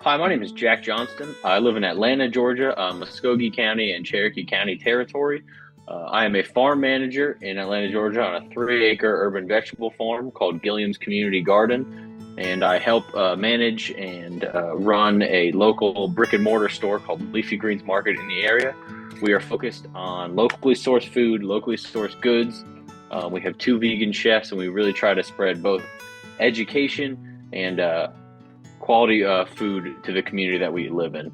Hi, my name is Jack Johnston. I live in Atlanta, Georgia, Muskogee County and Cherokee County territory. I am a farm manager in Atlanta, Georgia on a 3-acre urban vegetable farm called Gilliam's Community Garden. And I help manage and run a local brick and mortar store called Leafy Greens Market in the area. We are focused on locally sourced food, locally sourced goods. We have 2 vegan chefs, and we really try to spread both education and quality food to the community that we live in.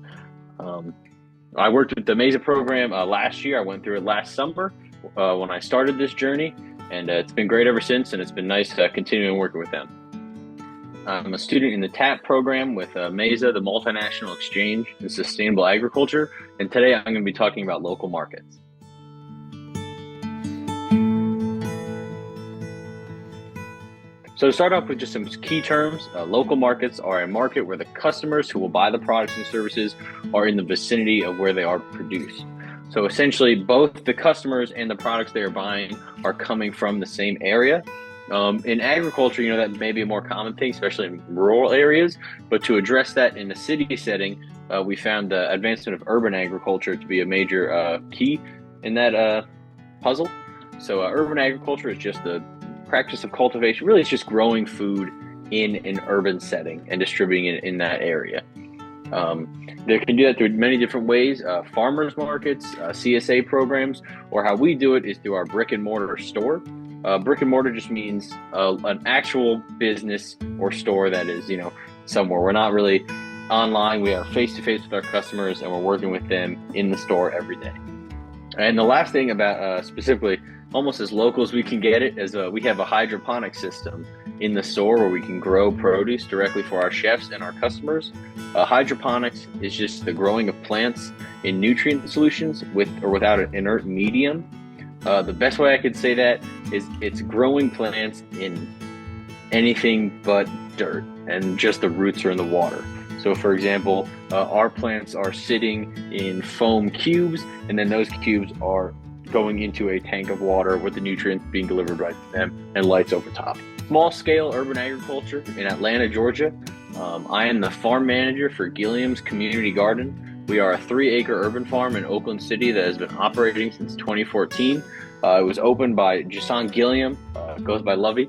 I worked with the MESA program last year. I went through it last summer when I started this journey, and it's been great ever since, and it's been nice continuing working with them. I'm a student in the TAAP program with MESA, the Multinational Exchange in Sustainable Agriculture, and today I'm going to be talking about local markets. So to start off with just some key terms, local markets are a market where the customers who will buy the products and services are in the vicinity of where they are produced. So essentially, both the customers and the products they are buying are coming from the same area. In agriculture, that may be a more common thing, especially in rural areas. But to address that in a city setting, we found the advancement of urban agriculture to be a major key in that puzzle. So urban agriculture is just the practice of cultivation. Really, it's just growing food in an urban setting and distributing it in that area. They can do that through many different ways, farmers markets, CSA programs, or how we do it is through our brick and mortar store. Brick and mortar just means an actual business or store that is, somewhere. We're not really online. We are face-to-face with our customers, and we're working with them in the store every day. And the last thing about specifically, almost as local as we can get it, is we have a hydroponic system in the store where we can grow produce directly for our chefs and our customers. Hydroponics is just the growing of plants in nutrient solutions with or without an inert medium. The best way I could say that is it's growing plants in anything but dirt, and just the roots are in the water. So for example, our plants are sitting in foam cubes, and then those cubes are going into a tank of water with the nutrients being delivered right to them and lights over top. Small scale urban agriculture in Atlanta, Georgia. I am the farm manager for Gilliam's Community Garden. We are a 3-acre urban farm in Oakland City that has been operating since 2014. It was opened by Jason Gilliam, goes by Lovey.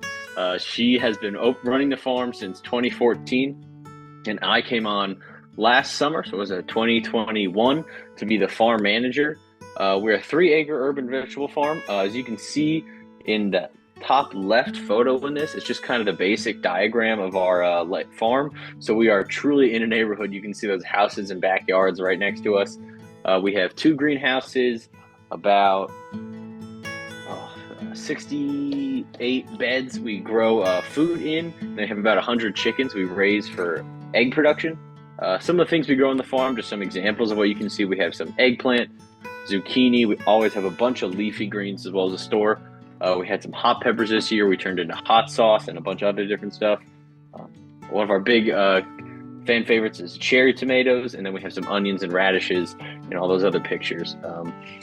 She has been running the farm since 2014, and I came on last summer, so it was 2021, to be the farm manager. We're a 3-acre urban vegetable farm. As you can see in the top left photo in this, it's just kind of the basic diagram of our farm. So we are truly in a neighborhood. You can see those houses and backyards right next to us. We have 2 greenhouses, about 68 beds we grow food in. They have about 100 chickens we raise for egg production. Some of the things we grow on the farm, just some examples of what you can see. We have some eggplant, zucchini. We always have a bunch of leafy greens as well as a store. We had some hot peppers this year. We turned into hot sauce and a bunch of other different stuff. One of our big fan favorites is cherry tomatoes, and then we have some onions and radishes and all those other pictures.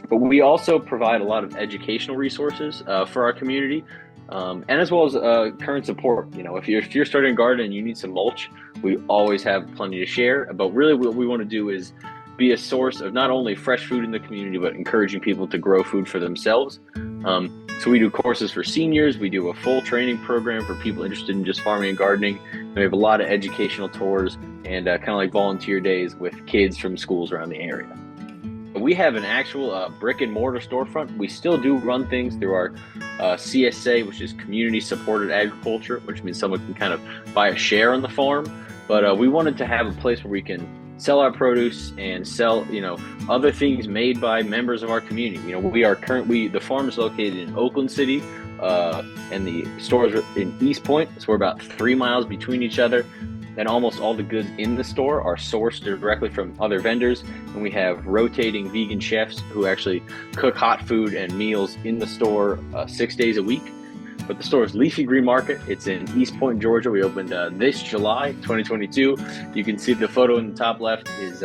But we also provide a lot of educational resources for our community, and as well as current support. If you're starting a garden and you need some mulch, we always have plenty to share. But really what we want to do is be a source of not only fresh food in the community, but encouraging people to grow food for themselves. So we do courses for seniors. We do a full training program for people interested in just farming and gardening. And we have a lot of educational tours and kind of like volunteer days with kids from schools around the area. We have an actual brick and mortar storefront. We still do run things through our CSA, which is Community Supported Agriculture, which means someone can kind of buy a share on the farm. But we wanted to have a place where we can sell our produce and sell, other things made by members of our community. The farm is located in Oakland City, and the stores are in East Point. So we're about 3 miles between each other. And almost all the goods in the store are sourced directly from other vendors. And we have rotating vegan chefs who actually cook hot food and meals in the store 6 days a week. But the store is Leafy Green Market. It's in East Point, Georgia. We opened this July 2022. You can see the photo in the top left is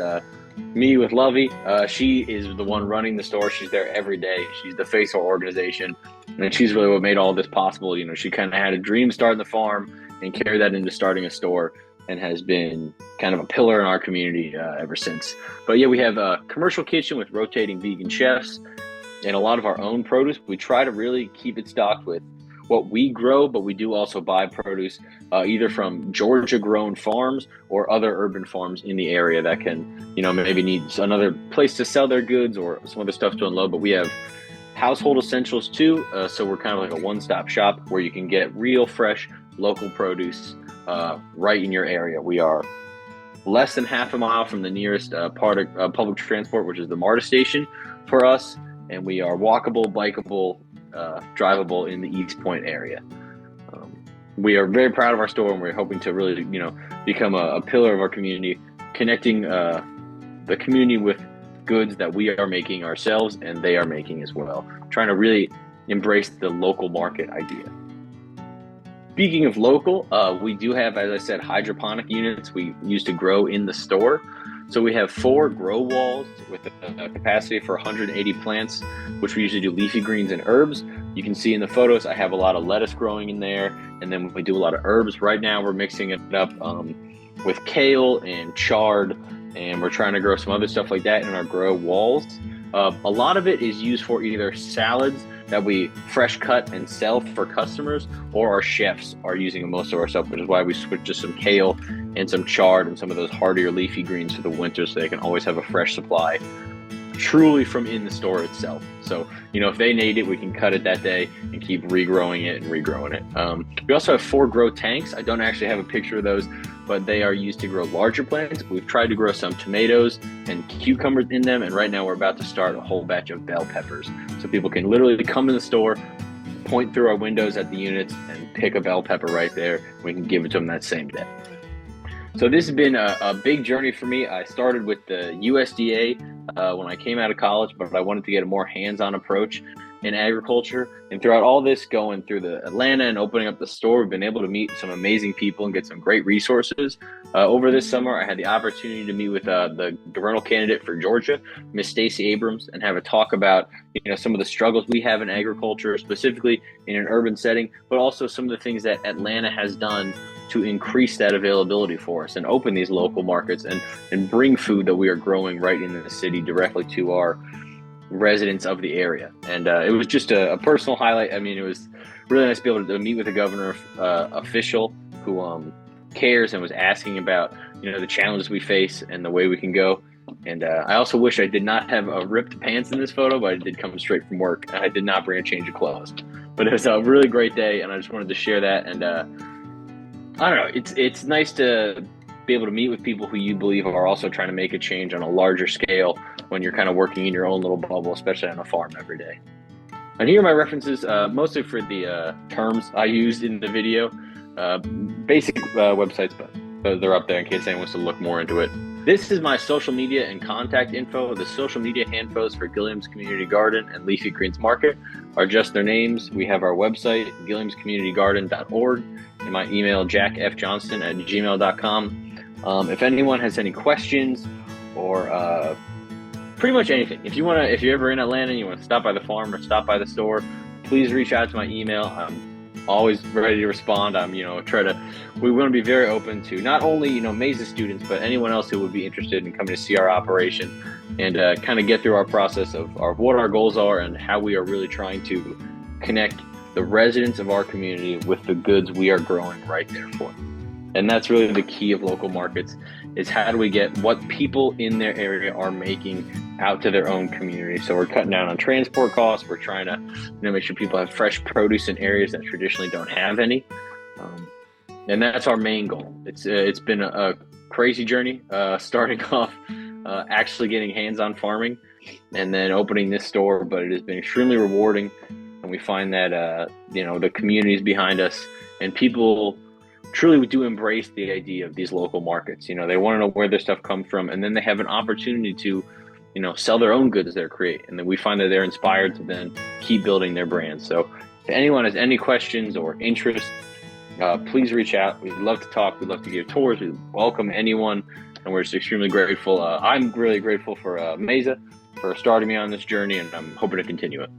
me with Lovey. She is the one running the store. She's there every day. She's the face of our organization. And she's really what made all this possible. She kind of had a dream starting the farm and carried that into starting a store. and has been kind of a pillar in our community ever since. But yeah, we have a commercial kitchen with rotating vegan chefs and a lot of our own produce. We try to really keep it stocked with what we grow, but we do also buy produce either from Georgia grown farms or other urban farms in the area that can, maybe need another place to sell their goods or some other stuff to unload. But we have household essentials too. So we're kind of like a one-stop shop where you can get real fresh local produce right in your area. We are less than half a mile from the nearest part of public transport, which is the MARTA station for us. And we are walkable, bikeable, drivable in the East Point area. We are very proud of our store, and we're hoping to really, become a pillar of our community, connecting the community with goods that we are making ourselves and they are making as well, trying to really embrace the local market idea. Speaking of local, we do have, as I said, hydroponic units we use to grow in the store. So we have 4 grow walls with a capacity for 180 plants, which we usually do leafy greens and herbs. You can see in the photos, I have a lot of lettuce growing in there, and then we do a lot of herbs. Right now, we're mixing it up with kale and chard, and we're trying to grow some other stuff like that in our grow walls. A lot of it is used for either salads that we fresh cut and sell for customers, or our chefs are using most of our stuff, which is why we switched to some kale and some chard and some of those hardier leafy greens for the winter, so they can always have a fresh supply truly from in the store itself. So, if they need it, we can cut it that day and keep regrowing it and regrowing it. We also have 4 grow tanks. I don't actually have a picture of those, but they are used to grow larger plants. We've tried to grow some tomatoes and cucumbers in them, and right now we're about to start a whole batch of bell peppers. So people can literally come in the store, point through our windows at the units, and pick a bell pepper right there. We can give it to them that same day. So this has been a big journey for me. I started with the USDA when I came out of college, but I wanted to get a more hands-on approach in agriculture. And throughout all this, going through the Atlanta and opening up the store, we've been able to meet some amazing people and get some great resources. Over this summer, I had the opportunity to meet with the governmental candidate for Georgia, Miss Stacey Abrams, and have a talk about some of the struggles we have in agriculture, specifically in an urban setting, but also some of the things that Atlanta has done to increase that availability for us and open these local markets and bring food that we are growing right into the city directly to our residents of the area. And it was just a personal highlight. I mean, it was really nice to be able to meet with a governor official who cares and was asking about the challenges we face and the way we can go. And I also wish I did not have ripped pants in this photo, but I did come straight from work and I did not bring a change of clothes. But it was a really great day, and I just wanted to share that. And I don't know, it's nice to be able to meet with people who you believe are also trying to make a change on a larger scale when you're kind of working in your own little bubble, especially on a farm every day. And here are my references, mostly for the terms I used in the video. Basic websites, but they're up there in case anyone wants to look more into it. This is my social media and contact info. The social media handles for Gilliam's Community Garden and Leafy Greens Market are just their names. We have our website, gilliamscommunitygarden.org, and my email, jackfjohnston@gmail.com. If anyone has any questions or pretty much anything, if you're ever in Atlanta and you want to stop by the farm or stop by the store, please reach out to my email. I'm always ready to respond. We want to be very open to not only MESA students, but anyone else who would be interested in coming to see our operation and kind of get through our process of what our goals are and how we are really trying to connect the residents of our community with the goods we are growing right there for them. And that's really the key of local markets, is how do we get what people in their area are making out to their own community. So we're cutting down on transport costs. We're trying to make sure people have fresh produce in areas that traditionally don't have any. And that's our main goal. It's been a crazy journey, starting off actually getting hands-on farming and then opening this store, but it has been extremely rewarding. And we find that, the communities behind us and people truly do embrace the idea of these local markets. They want to know where their stuff comes from, and then they have an opportunity to, sell their own goods they're creating. And then we find that they're inspired to then keep building their brand. So if anyone has any questions or interest, please reach out. We'd love to talk. We'd love to give tours. We welcome anyone. And we're just extremely grateful. I'm really grateful for MESA for starting me on this journey, and I'm hoping to continue it.